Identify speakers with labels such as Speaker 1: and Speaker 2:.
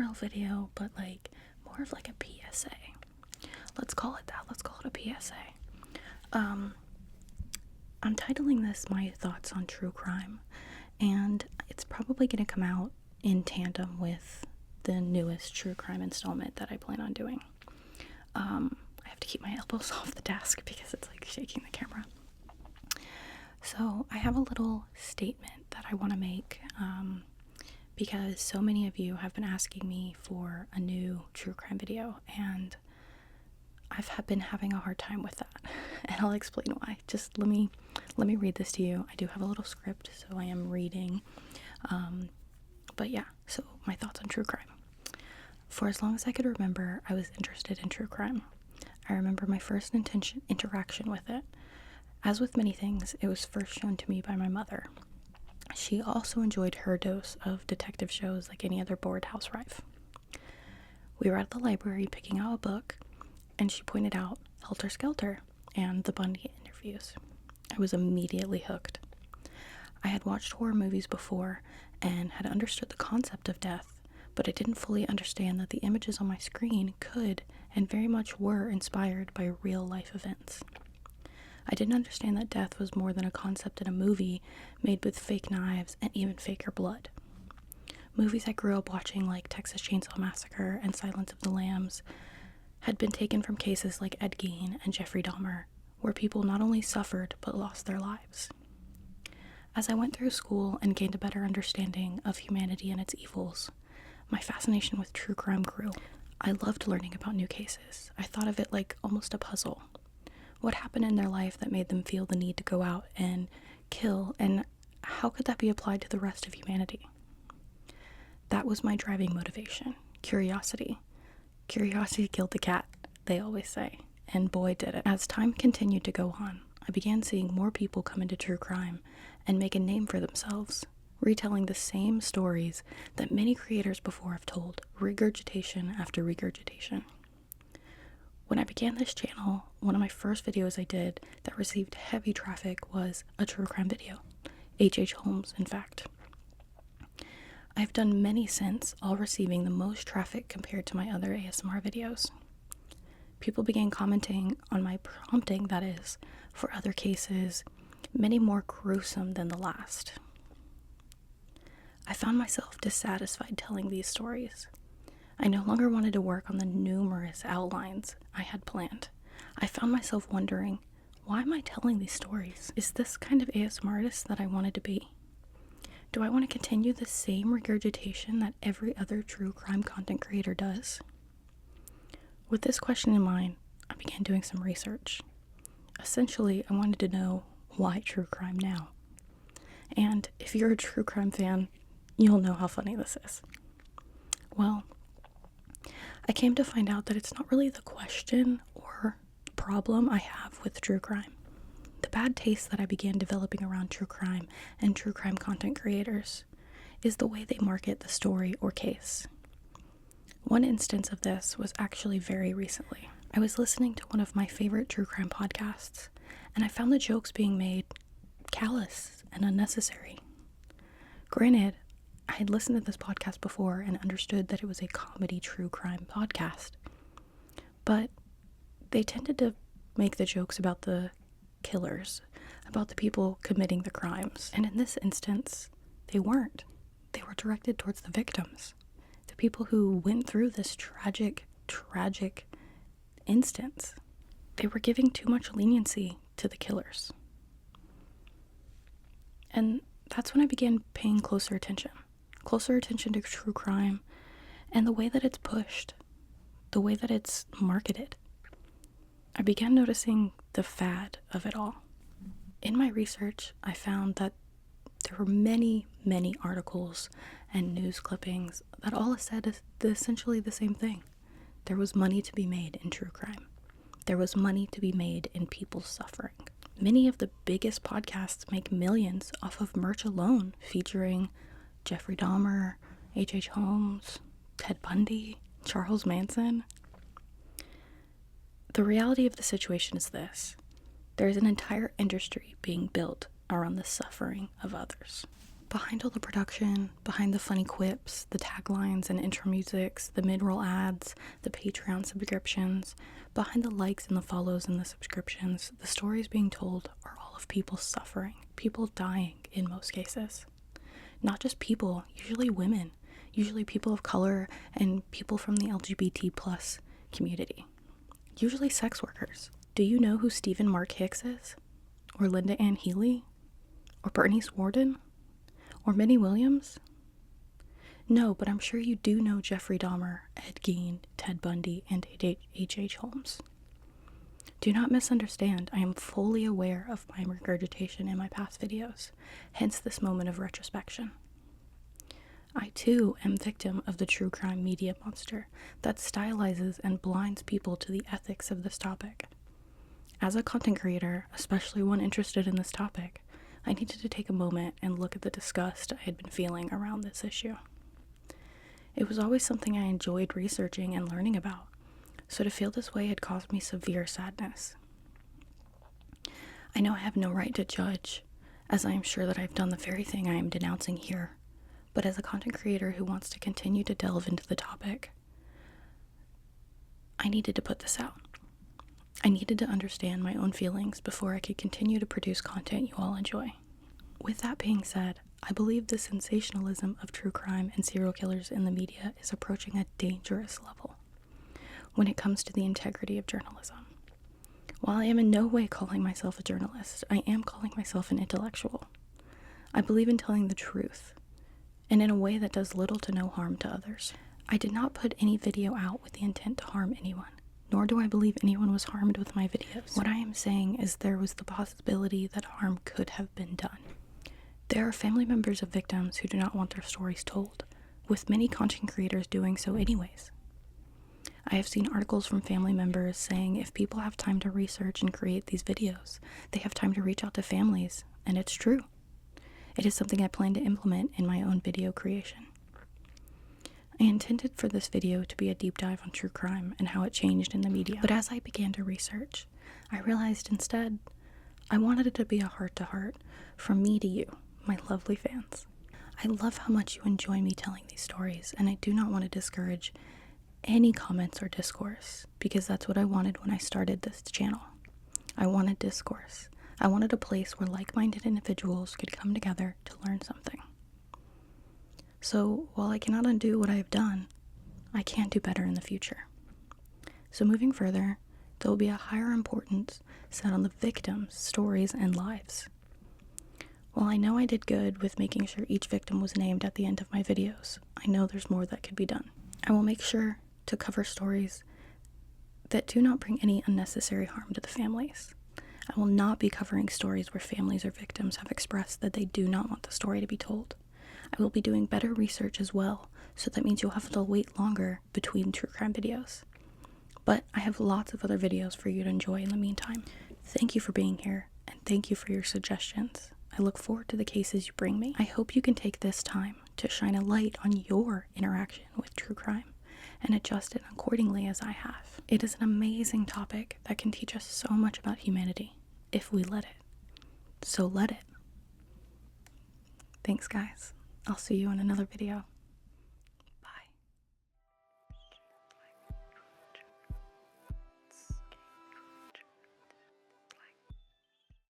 Speaker 1: style video, but like more of like a PSA. Let's call it that. Let's call it a PSA. I'm titling this My Thoughts on True Crime, and it's probably going to come out in tandem with the newest true crime installment that I plan on doing. I have to keep my elbows off the desk because it's like shaking the camera. So I have a little statement that I want to make, because so many of you have been asking me for a new true crime video, and I've been having a hard time with that, and I'll explain why. Just let me read this to you. I do have a little script, so I am reading. But yeah, so my thoughts on true crime. For as long as I could remember, I was interested in true crime. I remember my first interaction with it. As with many things, it was first shown to me by my mother. She also enjoyed her dose of detective shows like any other bored housewife. We were at the library picking out a book, and she pointed out Helter Skelter and the Bundy interviews. I was immediately hooked. I had watched horror movies before and had understood the concept of death, but I didn't fully understand that the images on my screen could and very much were inspired by real life events. I didn't understand that death was more than a concept in a movie made with fake knives and even faker blood. Movies I grew up watching like Texas Chainsaw Massacre and Silence of the Lambs had been taken from cases like Ed Gein and Jeffrey Dahmer, where people not only suffered but lost their lives. As I went through school and gained a better understanding of humanity and its evils, my fascination with true crime grew. I loved learning about new cases. I thought of it like almost a puzzle. What happened in their life that made them feel the need to go out and kill, and how could that be applied to the rest of humanity? That was my driving motivation. Curiosity. Curiosity killed the cat, they always say, and boy did it. As time continued to go on, I began seeing more people come into true crime and make a name for themselves, retelling the same stories that many creators before have told, regurgitation after regurgitation. When I began this channel, one of my first videos I did that received heavy traffic was a true crime video. H.H. Holmes, in fact. I've done many since, all receiving the most traffic compared to my other ASMR videos. People began commenting on my prompting, that is, for other cases, many more gruesome than the last. I found myself dissatisfied telling these stories. I no longer wanted to work on the numerous outlines I had planned. I found myself wondering, why am I telling these stories? Is this kind of ASMR artist that I wanted to be? Do I want to continue the same regurgitation that every other true crime content creator does? With this question in mind, I began doing some research. Essentially, I wanted to know why true crime now. And if you're a true crime fan, you'll know how funny this is. Well, I came to find out that it's not really the question or problem I have with true crime. The bad taste that I began developing around true crime and true crime content creators is the way they market the story or case. One instance of this was actually very recently. I was listening to one of my favorite true crime podcasts, and I found the jokes being made callous and unnecessary. Granted, I had listened to this podcast before and understood that it was a comedy true crime podcast, but they tended to make the jokes about the killers, about the people committing the crimes, and in this instance, they weren't. They were directed towards the victims, the people who went through this tragic instance. They were giving too much leniency to the killers. And that's when I began paying closer attention to true crime and the way that it's pushed, the way that it's marketed. I began noticing the fad of it all. In my research, I found that there were many articles and news clippings that all said essentially the same thing. There was money to be made in true crime. There was money to be made in people's suffering. Many of the biggest podcasts make millions off of merch alone, featuring Jeffrey Dahmer, H.H. Holmes, Ted Bundy, Charles Manson. The reality of the situation is this. There is an entire industry being built around the suffering of others. Behind all the production, behind the funny quips, the taglines and intro musics, the mid-roll ads, the Patreon subscriptions, behind the likes and the follows and the subscriptions, the stories being told are all of people suffering, people dying in most cases. Not just people, usually women, usually people of color and people from the LGBT plus community. Usually sex workers. Do you know who Stephen Mark Hicks is? Or Linda Ann Healy? Or Bernice Warden? Or Minnie Williams? No, but I'm sure you do know Jeffrey Dahmer, Ed Gein, Ted Bundy, and H.H. Holmes. Do not misunderstand, I am fully aware of my regurgitation in my past videos, hence this moment of retrospection. I too am victim of the true crime media monster that stylizes and blinds people to the ethics of this topic. As a content creator, especially one interested in this topic, I needed to take a moment and look at the disgust I had been feeling around this issue. It was always something I enjoyed researching and learning about, so to feel this way had caused me severe sadness. I know I have no right to judge, as I am sure that I've done the very thing I am denouncing here, but as a content creator who wants to continue to delve into the topic, I needed to put this out. I needed to understand my own feelings before I could continue to produce content you all enjoy. With that being said, I believe the sensationalism of true crime and serial killers in the media is approaching a dangerous level when it comes to the integrity of journalism. While I am in no way calling myself a journalist, I am calling myself an intellectual. I believe in telling the truth, and in a way that does little to no harm to others. I did not put any video out with the intent to harm anyone, nor do I believe anyone was harmed with my videos. What I am saying is there was the possibility that harm could have been done. There are family members of victims who do not want their stories told, with many content creators doing so anyways. I have seen articles from family members saying if people have time to research and create these videos, they have time to reach out to families, and it's true. It is something I plan to implement in my own video creation. I intended for this video to be a deep dive on true crime and how it changed in the media, but as I began to research, I realized instead I wanted it to be a heart-to-heart from me to you, my lovely fans. I love how much you enjoy me telling these stories, and I do not want to discourage any comments or discourse, because that's what I wanted when I started this channel. I wanted discourse. I wanted a place where like-minded individuals could come together to learn something. So, while I cannot undo what I have done, I can do better in the future. So moving further, there will be a higher importance set on the victims' stories and lives. While I know I did good with making sure each victim was named at the end of my videos, I know there's more that could be done. I will make sure to cover stories that do not bring any unnecessary harm to the families. I will not be covering stories where families or victims have expressed that they do not want the story to be told. I will be doing better research as well, so that means you'll have to wait longer between true crime videos. But I have lots of other videos for you to enjoy in the meantime. Thank you for being here, and thank you for your suggestions. I look forward to the cases you bring me. I hope you can take this time to shine a light on your interaction with true crime and adjust it accordingly as I have. It is an amazing topic that can teach us so much about humanity if we let it. So let it. Thanks, guys. I'll see you in another video.